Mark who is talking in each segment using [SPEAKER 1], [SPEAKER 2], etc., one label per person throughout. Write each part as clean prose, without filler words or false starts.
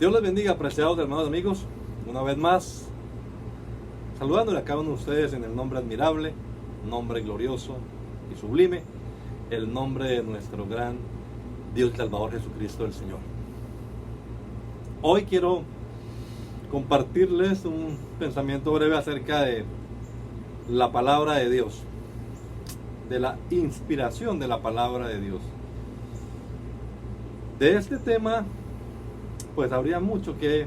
[SPEAKER 1] Dios les bendiga, apreciados hermanos y amigos. Una vez más, saludándole a cada uno de ustedes en el nombre admirable, nombre glorioso y sublime, el nombre de nuestro gran Dios y Salvador Jesucristo el Señor. Hoy quiero compartirles un pensamiento breve acerca de la palabra de Dios, de la inspiración de la palabra de Dios. De este tema, pues habría mucho que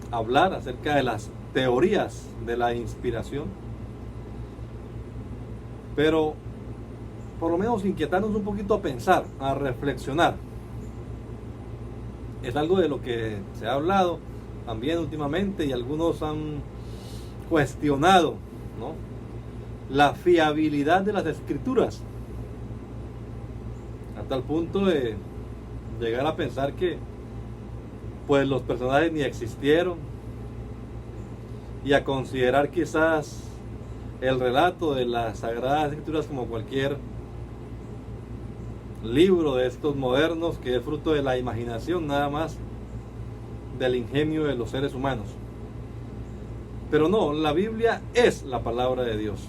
[SPEAKER 1] hablar acerca de las teorías de la inspiración, pero por lo menos inquietarnos un poquito a pensar, a reflexionar. Es algo de lo que se ha hablado también últimamente y algunos han cuestionado, ¿no?, la fiabilidad de las escrituras, a tal punto de llegar a pensar que pues los personajes ni existieron, y a considerar quizás el relato de las Sagradas Escrituras como cualquier libro de estos modernos que es fruto de la imaginación nada más, del ingenio de los seres humanos. Pero no, la Biblia es la palabra de Dios.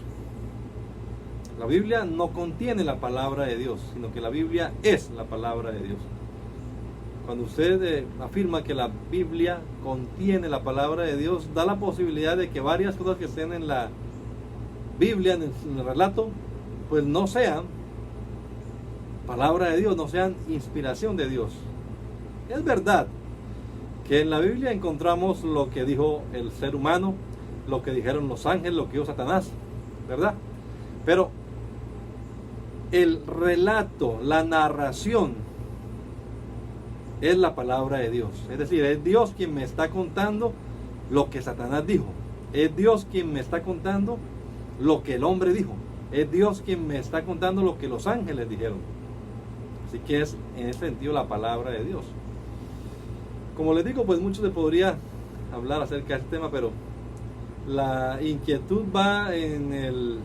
[SPEAKER 1] La Biblia no contiene la palabra de Dios, sino que la Biblia es la palabra de Dios. Cuando usted afirma que la Biblia contiene la palabra de Dios, da la posibilidad de que varias cosas que estén en la Biblia, en el relato, pues no sean palabra de Dios, no sean inspiración de Dios. Es verdad que en la Biblia encontramos lo que dijo el ser humano, lo que dijeron los ángeles, lo que dijo Satanás, ¿verdad? Pero el relato, la narración, es la palabra de Dios. Es decir, es Dios quien me está contando lo que Satanás dijo. Es Dios quien me está contando lo que el hombre dijo. Es Dios quien me está contando lo que los ángeles dijeron. Así que es en ese sentido la palabra de Dios. Como les digo, pues mucho se podría hablar acerca de este tema, pero la inquietud va en el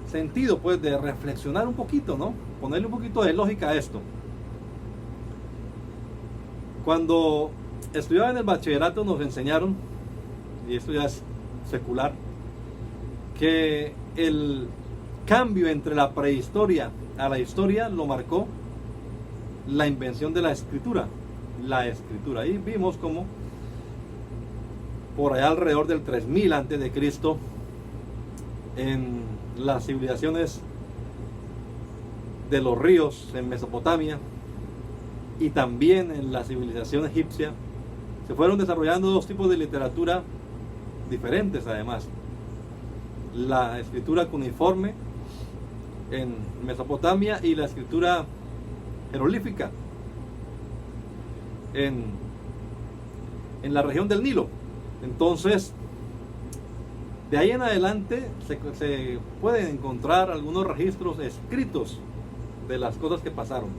[SPEAKER 1] sentido pues de reflexionar un poquito, ¿no? Ponerle un poquito de lógica a esto. Cuando estudiaba en el bachillerato nos enseñaron, y esto ya es secular, que el cambio entre la prehistoria a la historia lo marcó la invención de la escritura. La escritura. Y vimos como por allá alrededor del 3000 antes de Cristo, en las civilizaciones de los ríos en Mesopotamia y también en la civilización egipcia, se fueron desarrollando dos tipos de literatura diferentes además. La escritura cuneiforme en Mesopotamia y la escritura jeroglífica en la región del Nilo. Entonces, de ahí en adelante se pueden encontrar algunos registros escritos de las cosas que pasaron,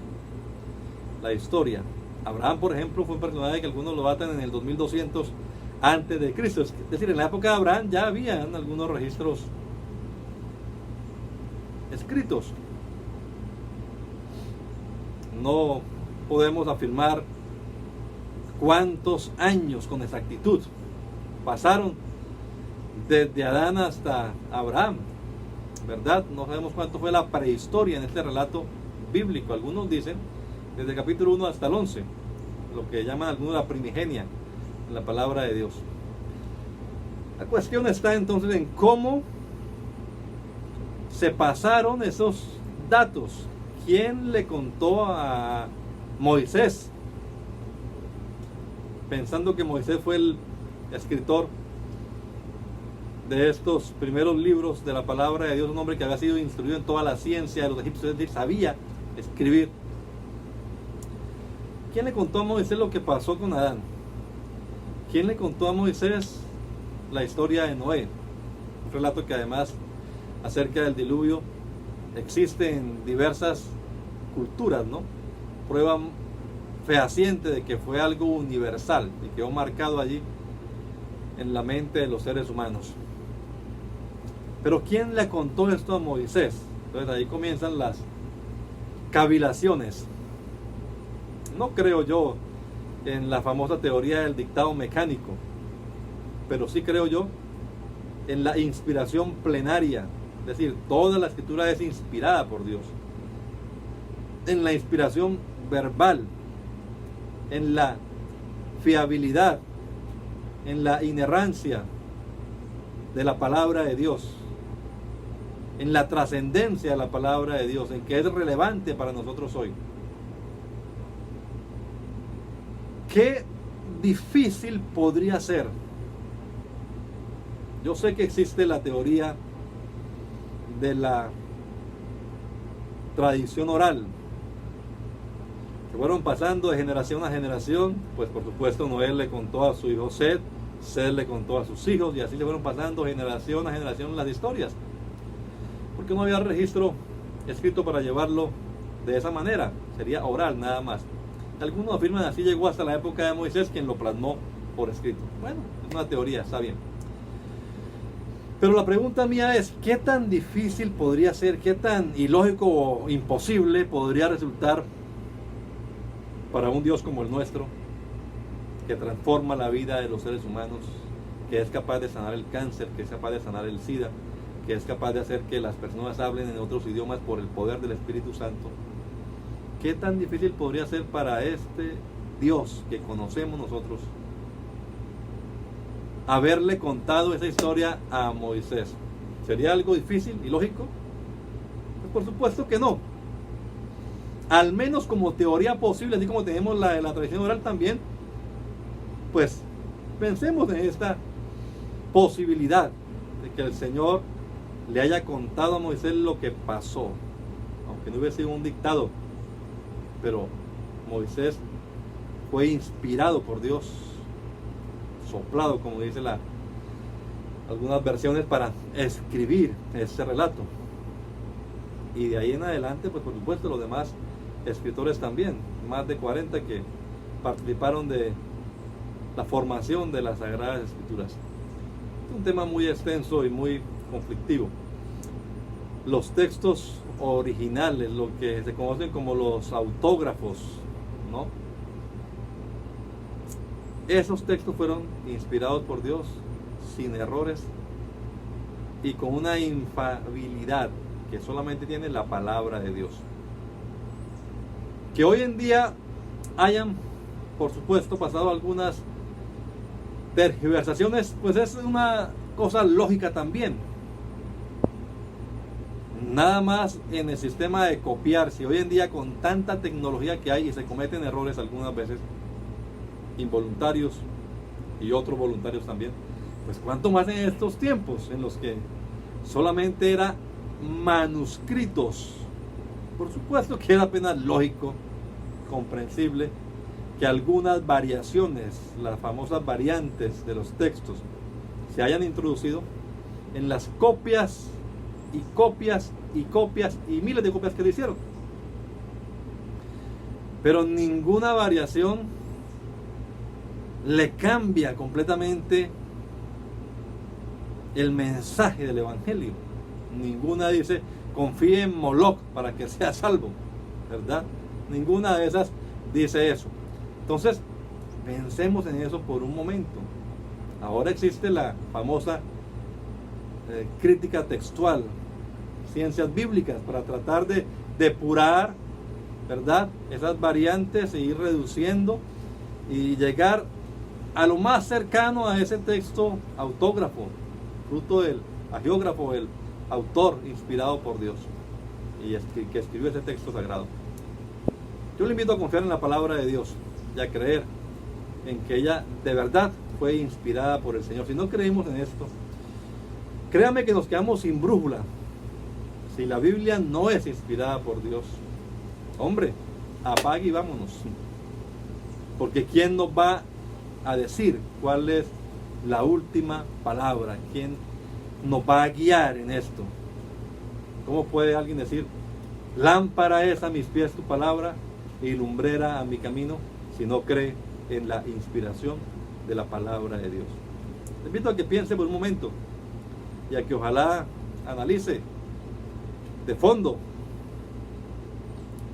[SPEAKER 1] la historia. Abraham, por ejemplo, fue un personaje que algunos lo datan en el 2200 antes de Cristo. Es decir, en la época de Abraham ya habían algunos registros escritos. No podemos afirmar cuántos años con exactitud pasaron desde Adán hasta Abraham, ¿verdad? No sabemos cuánto fue la prehistoria en este relato bíblico. Algunos dicen desde el capítulo 1 hasta el 11, lo que llaman algunos la primigenia en la palabra de Dios. La cuestión está entonces en cómo se pasaron esos datos. ¿Quién le contó a Moisés, pensando que Moisés fue el escritor de estos primeros libros de la palabra de Dios, un hombre que había sido instruido en toda la ciencia de los egipcios, es decir, sabía escribir? ¿Quién le contó a Moisés lo que pasó con Adán? ¿Quién le contó a Moisés la historia de Noé? Un relato que además acerca del diluvio existe en diversas culturas, ¿no? Prueba fehaciente de que fue algo universal y quedó marcado allí en la mente de los seres humanos. Pero ¿quién le contó esto a Moisés? Entonces ahí comienzan las cavilaciones. No creo yo en la famosa teoría del dictado mecánico, pero sí creo yo en la inspiración plenaria, es decir, toda la escritura es inspirada por Dios, en la inspiración verbal, en la fiabilidad, en la inerrancia de la palabra de Dios, en la trascendencia de la palabra de Dios, en que es relevante para nosotros hoy. Qué difícil podría ser. Yo sé que existe la teoría de la tradición oral, que fueron pasando de generación a generación. Pues por supuesto Noé le contó a su hijo Sed, Sed le contó a sus hijos, y así se fueron pasando generación a generación las historias, porque no había registro escrito para llevarlo de esa manera, sería oral nada más. Algunos afirman así llegó hasta la época de Moisés, quien lo plasmó por escrito. Bueno, es una teoría, está bien. Pero la pregunta mía es, ¿qué tan difícil podría ser, qué tan ilógico o imposible podría resultar para un Dios como el nuestro, que transforma la vida de los seres humanos, que es capaz de sanar el cáncer, que es capaz de sanar el SIDA, que es capaz de hacer que las personas hablen en otros idiomas por el poder del Espíritu Santo? ¿Qué tan difícil podría ser para este Dios que conocemos nosotros haberle contado esa historia a Moisés? ¿Sería algo difícil y lógico? Pues por supuesto que no. Al menos como teoría posible, así como tenemos la de la tradición oral también, pues pensemos en esta posibilidad de que el Señor le haya contado a Moisés lo que pasó, aunque no hubiera sido un dictado, pero Moisés fue inspirado por Dios, soplado, como dice algunas versiones, para escribir este relato. Y de ahí en adelante, pues por supuesto los demás escritores también, más de 40 que participaron de la formación de las Sagradas Escrituras. Es un tema muy extenso y muy conflictivo. Los textos originales, lo que se conocen como los autógrafos, ¿no? Esos textos fueron inspirados por Dios, sin errores y con una infalibilidad que solamente tiene la palabra de Dios. Que hoy en día hayan, por supuesto, pasado algunas tergiversaciones, pues es una cosa lógica también. Nada más en el sistema de copiar, si hoy en día con tanta tecnología que hay y se cometen errores algunas veces, involuntarios y otros voluntarios también, pues cuánto más en estos tiempos en los que solamente era manuscritos. Por supuesto que era apenas lógico, comprensible, que algunas variaciones, las famosas variantes de los textos, se hayan introducido en las copias y copias y copias y miles de copias que le hicieron. Pero ninguna variación le cambia completamente el mensaje del Evangelio. Ninguna dice, confíe en Moloch para que sea salvo, ¿verdad? Ninguna de esas dice eso. Entonces, pensemos en eso por un momento. Ahora existe la famosa crítica textual, ciencias bíblicas, para tratar de depurar, ¿verdad?, esas variantes e ir reduciendo y llegar a lo más cercano a ese texto autógrafo, fruto del agiógrafo, el autor inspirado por Dios y que escribió ese texto sagrado. Yo le invito a confiar en la palabra de Dios y a creer en que ella de verdad fue inspirada por el Señor. Si no creemos en esto, créame que nos quedamos sin brújula. Si la Biblia no es inspirada por Dios, hombre, apague y vámonos. Porque ¿quién nos va a decir cuál es la última palabra? ¿Quién nos va a guiar en esto? ¿Cómo puede alguien decir, lámpara es a mis pies tu palabra y lumbrera a mi camino, si no cree en la inspiración de la palabra de Dios? Te invito a que piense por un momento y a que ojalá analice de fondo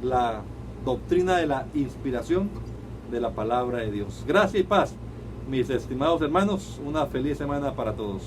[SPEAKER 1] la doctrina de la inspiración de la palabra de Dios. Gracia y paz, mis estimados hermanos. Una feliz semana para todos.